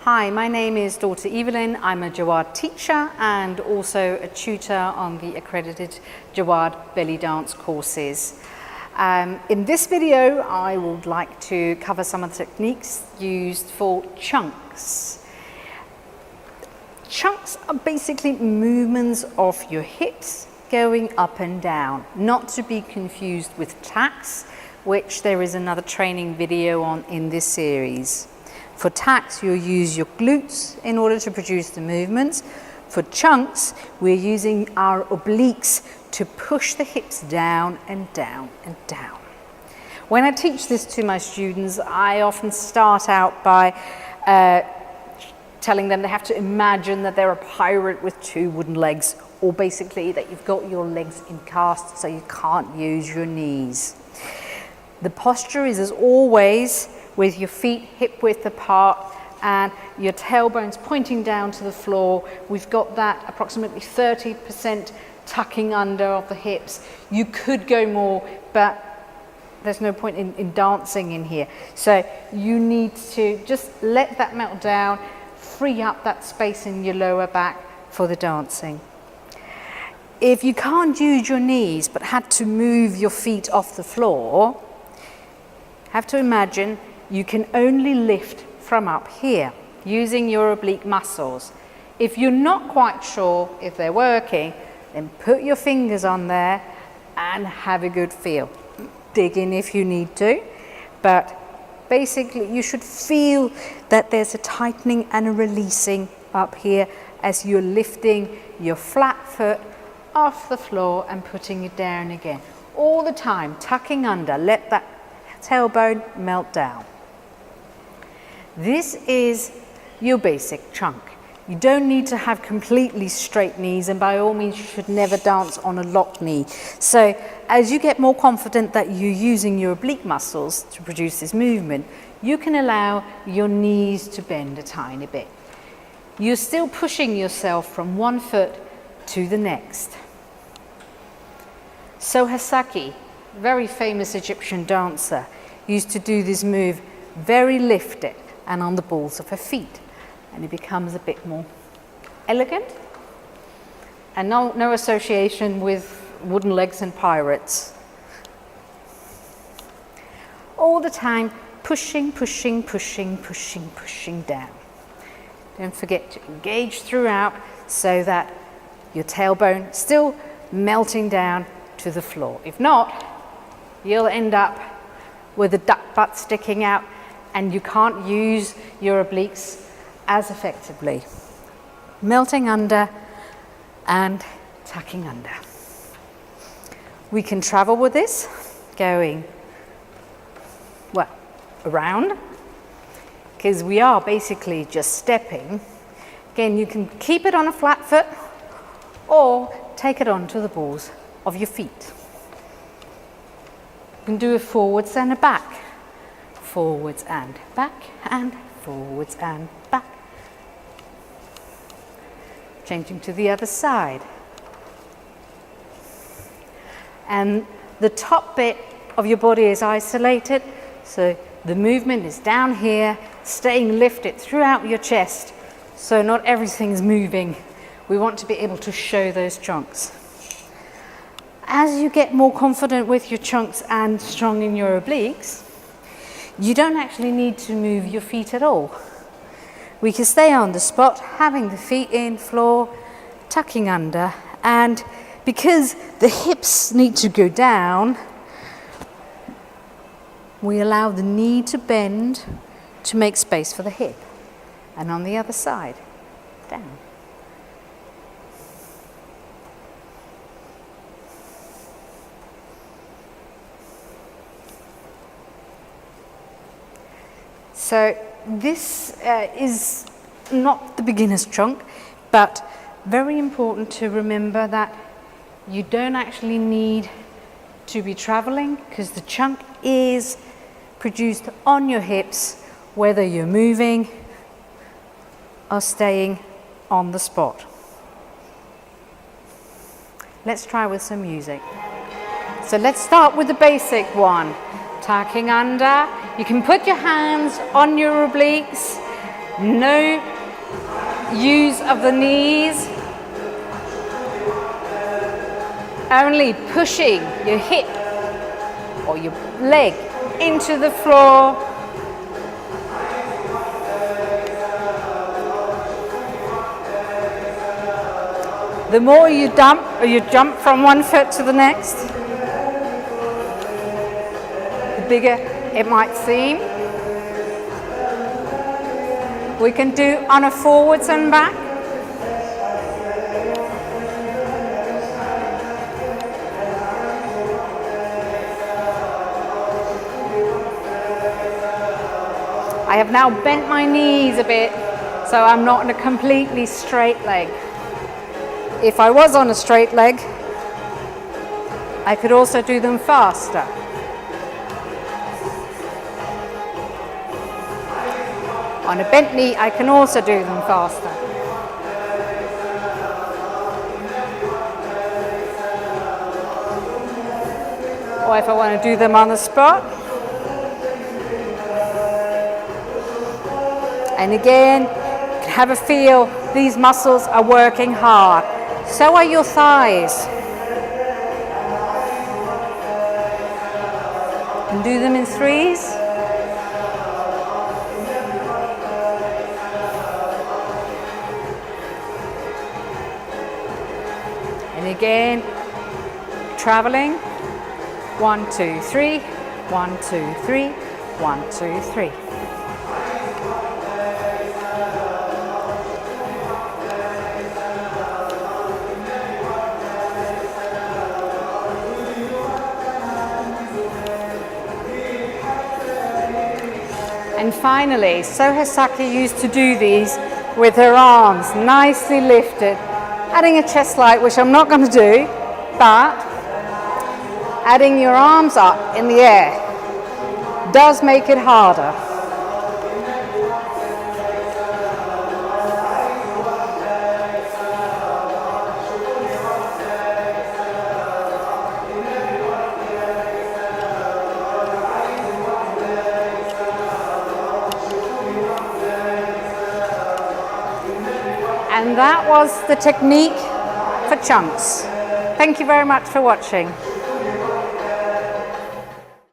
Hi, my name is Dr. Evelyn. I'm a JWAAD teacher and also a tutor on the accredited JWAAD belly dance courses. In this video, I would like to cover some of the techniques used for chunks. Chunks are basically movements of your hips going up and down, not to be confused with tacks, which there is another training video on in this series. For tacks, you'll use your glutes in order to produce the movements. For chunks, we're using our obliques to push the hips down and down and down. When I teach this to my students, I often start out by telling them they have to imagine that they're a pirate with two wooden legs, or basically that you've got your legs in cast so you can't use your knees. The posture is, as always, with your feet hip width apart and your tailbones pointing down to the floor. We've got that approximately 30% tucking under of the hips. You could go more, but there's no point in dancing in here. So you need to just let that melt down, free up that space in your lower back for the dancing. If you can't use your knees but had to move your feet off the floor, have to imagine you can only lift from up here using your oblique muscles. If you're not quite sure if they're working, then put your fingers on there and have a good feel. Dig in if you need to, but basically you should feel that there's a tightening and a releasing up here as you're lifting your flat foot off the floor and putting it down again. All the time, tucking under, let that tailbone melt down. This is your basic chunk. You don't need to have completely straight knees, and by all means you should never dance on a locked knee. So as you get more confident that you're using your oblique muscles to produce this movement, you can allow your knees to bend a tiny bit. You're still pushing yourself from one foot to the next. Sohasaki, very famous Egyptian dancer, used to do this move very lifted and on the balls of her feet, and it becomes a bit more elegant and no association with wooden legs and pirates. All the time pushing, pushing, pushing, pushing, pushing down. Don't forget to engage throughout so that your tailbone still melting down to the floor. If not, you'll end up with a duck butt sticking out and you can't use your obliques as effectively. Melting under and tucking under. We can travel with this, going, well, around, because we are basically just stepping. Again, you can keep it on a flat foot or take it onto the balls of your feet. You can do a forwards and a back. Forwards and back and forwards and back. Changing to the other side. And the top bit of your body is isolated, so the movement is down here, staying lifted throughout your chest, so not everything's moving. We want to be able to show those chunks. As you get more confident with your chunks and strong in your obliques, you don't actually need to move your feet at all. We can stay on the spot, having the feet in floor, tucking under, and because the hips need to go down, we allow the knee to bend to make space for the hip. And on the other side, down. So this is not the beginner's chunk, but very important to remember that you don't actually need to be traveling, because the chunk is produced on your hips, whether you're moving or staying on the spot. Let's try with some music. So let's start with the basic one. Tucking under. You can put your hands on your obliques No use of the knees. Only pushing your hip or your leg into the floor. The more you jump from one foot to the next, the bigger it might seem. We can do on a forwards and back. I have now bent my knees a bit, so I'm not in a completely straight leg. If I was on a straight leg, I could also do them faster. On a bent knee, I can also do them faster. Or if I want to do them on the spot. And again, have a feel, these muscles are working hard. So are your thighs. And do them in threes. And again, traveling. 1, 2, 3, 1, 2, 3, 1, 2, 3. And finally, Sohasaki used to do these with her arms nicely lifted, adding a chest light, which I'm not going to do, but adding your arms up in the air does make it harder. And that was the technique for Chonks. Thank you very much for watching.